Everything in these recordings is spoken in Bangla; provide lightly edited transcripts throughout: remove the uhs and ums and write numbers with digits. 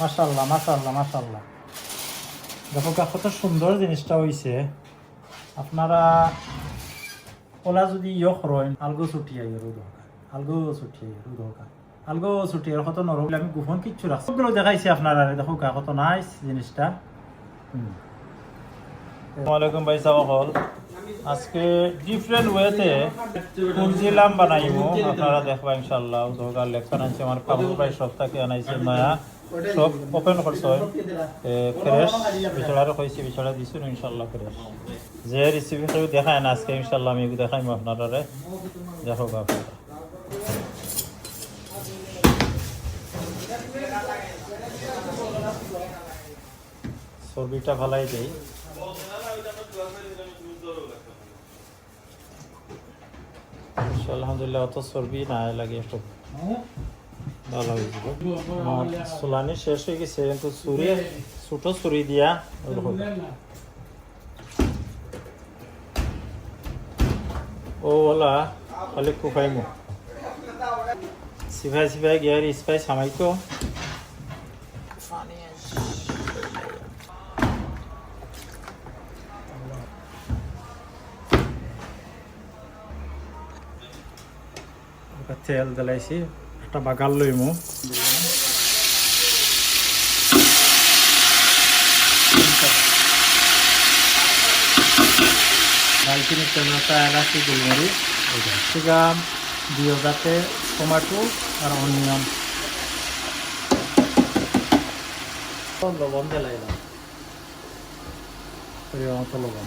মাশাআল্লাহ মাশাআল্লাহ মাশাআল্লাহ। দেখো কত সুন্দর জিনিসটা হইছে। আপনারা ওলা যদি করেন আলগো ছুটিয়ে আলগো ছুটিয়ে আলগো ছুটিয়ে কত নরম আমি গোপন কিচ্ছু রাখছি সবগুলো দেখাইছি আপনারা। দেখো কত নাইস জিনিসটা। আসসালামু আলাইকুম ভাই সাহেব। আজকে ডিফারেন্ট ওয়েতে কুরজিলাম বানাইমু, আপনারা দেখবা ইনশাআল্লাহ। দোকান লেকচার আনছে আমার কাবুল ভাই সব থেকে আনাইছে নয়া, সব ওপেন করছে ফ্রেশ বিছাড়ারও কইছি বিছাড়া দিছো ইনশাআল্লাহ ফ্রেশ। যে রেসিপি কেউ দেখায় না আজকে ইনশাআল্লাহ আমি দেখাইমু আপনারা। দেখো আপনারা চর্বিটা ফালাই দেই। আলহামদুলিল্লাহ অত চর্বি না লাগে, একটু ভালো হয়েছিল। চুলানি শেষ হয়ে গেছে কিন্তু ছুরি ছোট ছুরি দিয়া ওলা খালি কুকাইমু সিভাই সিভাই গিয়ার স্পাই সামাইতো তেল দিলাইছি, একটা বাগাল লইমু। দালচিনি, তেজপাতা, এলাচি, গোলমরিচ ক্যাপসিকাম দিও, যাতে টমেটো আর অনিয়ন। লবণ দিলাইলাম, মতো লবণ,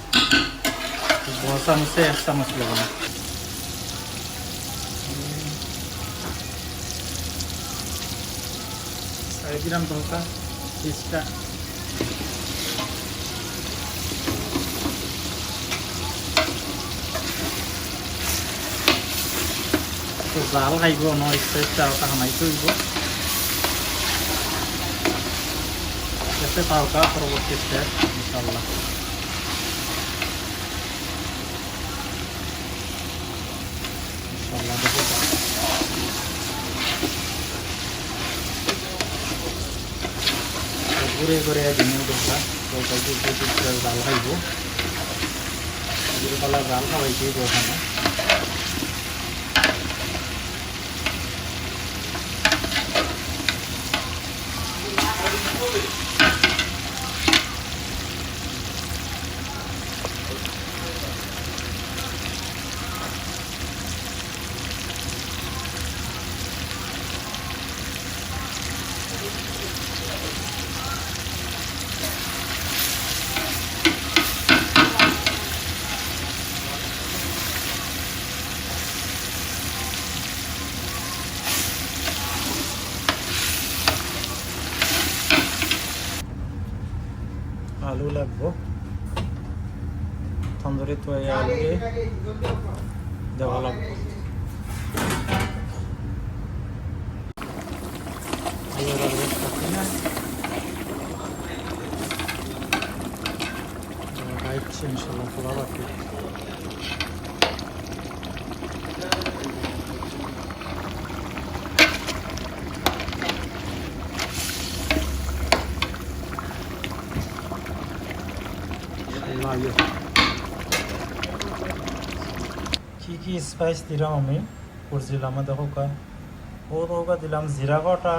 বড় চামচে 1 চামচ লবণ। দিলাম ধোকা পিসটা। জাল খাইব ন স্পেসটা হামাই থইব এতে তাওকা পরবর্তী স্টেপ ইনশাআল্লাহ। ইনশাআল্লাহ দেখো ঘুরে ঘুরে দিনে দেখা জাল খাইব, পালা জাল খাওয়াইছি ওখানে। আলু লাগবো, তন্দুরি তো আলুকে দেওয়া লাগবে। ইনশাল্লাহ খোলা রাখি। কি স্পাইস দিলাম আমি করছিলাম দেখো ও দিলাম জিরা বাটা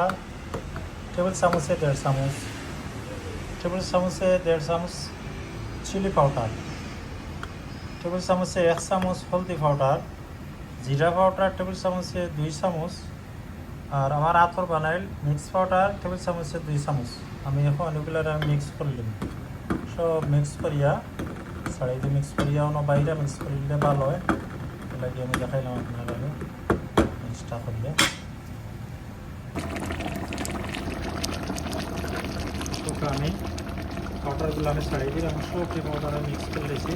টেবিল চামচে 1.5 চামচ, টেবিল চামচে 1.5 চামচ চিলি পাউডার, টেবিল চামচে 1 চামচ হলদি পাউডার, জিরা পাউডার টেবিল চামচে 2 চামচ, আর আমার আতর বানাইল মিক্স পাউডার টেবিল চামচে 2 চামচ। আমি এখন এগুলো মিক্স করলাম, সব মিক্স করিয়া সাইডে মিক্স করিয়া অন্য বাইরে মিক্স করলে ভালো হয়। এলাকি আমি দেখাইলাম আপনার মিক্সটা করলে। আমি পাউডারগুলো আমি ছাড়িয়ে দিলাম, সব পাউডারে মিক্স করে দিয়েছি।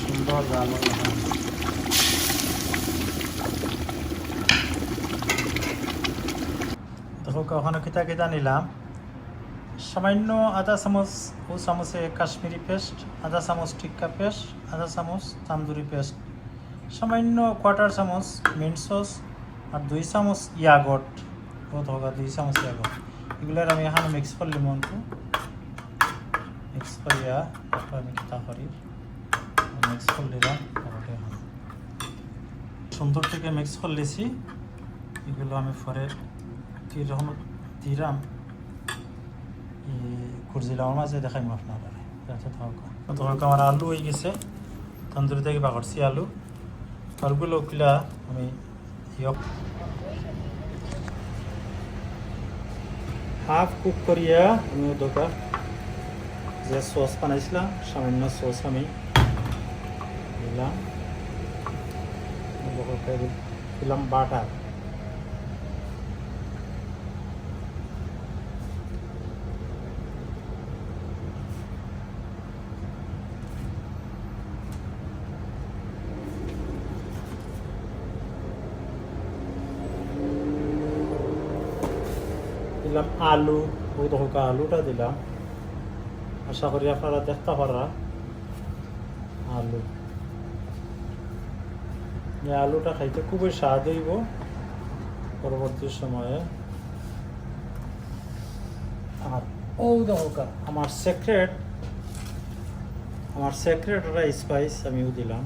সুন্দর জাল ওখানে কিতা কিতা নিলাম সামান্য আধা চামচ ও চামচে কাশ্মীরি পেস্ট, আধা চামচ টিক্কা পেস্ট, আধা চামচ তান্দুরি পেস্ট, সামান্য কোয়ার্টার চামচ মিন্ট সস আর 2 চামচ ইয়াগট ও হোক 2 চামচ ইয়াগট এগুলার আমি এখানে মিক্স করলি মনটু মিক্স করিয়া আমি কিতা করি মিক্স করলিলাম সুন্দর থেকে মিক্স করলেছি এগুলো আমি পরে কীরকম দিলাম কুরজিলামের মাঝে দেখাইম আপনারা যাতে থাকা আমার আলু হয়ে গেছে তন্দুরি থেকে বাকরছি আলু আলুগুলো কিলা আমি হাফ কুক করিয়া আমি দোকা যে সস বানাইছিলাম সামান্য সস আমি দিলাম দিলাম বাটার দিলাম আলু ওই তো আলুটা দিলাম আশা করি আপনারা দেখতে পারা আলু এই আলুটা খাইতে খুবই স্বাদ হইব পরবর্তী সময়ে আর ও দেখো আমার সিক্রেট স্পাইস আমিও দিলাম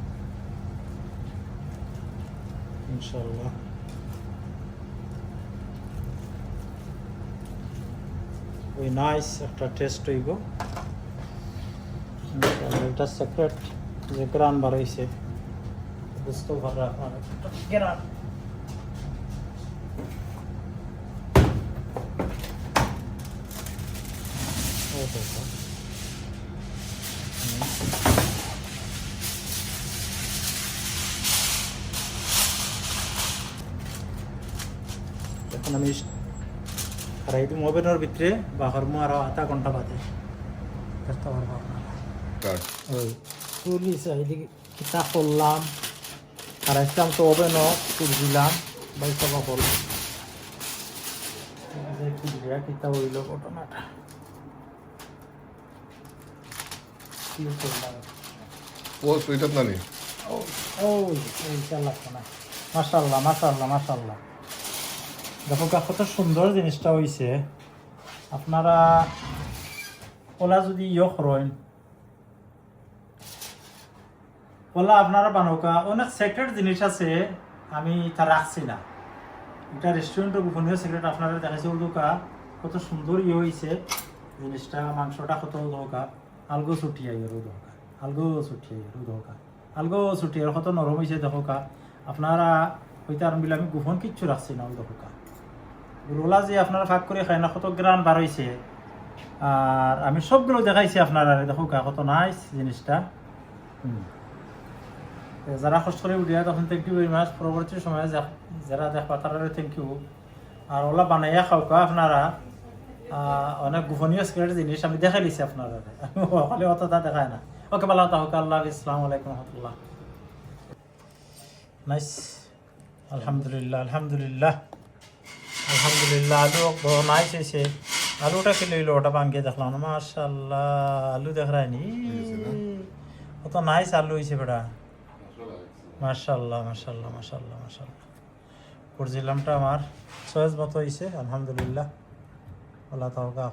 ইনশাল্লাহ ওই নাইস একটা টেস্ট হইব এটা সিক্রেট যে গ্রান বার হয়েছে বুঝতেও ভালো গ্রান এখন আমি আর এই ওভেনের ভিতরে বাহারমো আরো আধা ঘন্টা বাদে দেখতে পারবো আপনারা ওই তুলিছে এইদিকে কিতা করলাম আর আসলাম তো ওভেনও তুলছিলাম বাইশটা বল কিতা হইল ঘটনাটা ও সুইট না নি লাগতো না মাশাল্লাহ মাশাল্লাহ মাশাল্লাহ দেখো কত সুন্দর জিনিসটা হয়েছে আপনারা ওলা যদি করেন ওলা আপনারা বানৌকা অনেক সিক্রেট জিনিস আছে আমি তা রাখছি না এটা রেস্টুরেন্টের গোপনীয় সিক্রেট আপনারা দেখাইছে উদোকা কত সুন্দর হয়েছে জিনিসটা মাংসটা কত উদোকা আলগো ছুটিয়াই উদোকা আলগো ছুটিয়াই কত নরম হয়েছে দেখোকা আপনারা হইতে আর মিলে আমি গোপন কিচ্ছু রাখছি না উদোকা রোলা যে আপনারা ভাগ করে খায় না কত গ্রান বার হয়েছে আর আমি সবগুলো দেখাইছি আপনারা দেখো কত নাইস জিনিসটা যারা কষ্ট করে উঠিয়া তখন থ্যাংক ইউ ভেরি মাচ পরবর্তী সময়ে যারা দেখবা তারা থ্যাংক ইউ আর ওলা বানাইয়া খাওয়া আপনারা অনেক গোপনীয় সিক্রেট জিনিস আমি দেখাই দিছি আপনারা আমি ওখানে অতটা দেখায় না ওকে ভালো হোক আল্লাহ আসসালামু আলাইকুম রহমতুল্লাহ নাইস আলহামদুলিল্লাহ আলহামদুলিল্লাহ আলহামদুলিল্লাহ আলু বড় নাইস হয়েছে আলুটা কি লইলো ওটা ভাঙ্গিয়ে দেখলাম না মাশাল্লাহ আলু দেখ রায়নি কত নাইস আলু হয়েছে বেটা মাশাল্লাহ মাশাল্লাহ মাশাল্লাহ মাশাল্লাহ করছিলামটা আমার সহজ মতো হয়েছে আলহামদুলিল্লাহ আল্লাহ তাআলা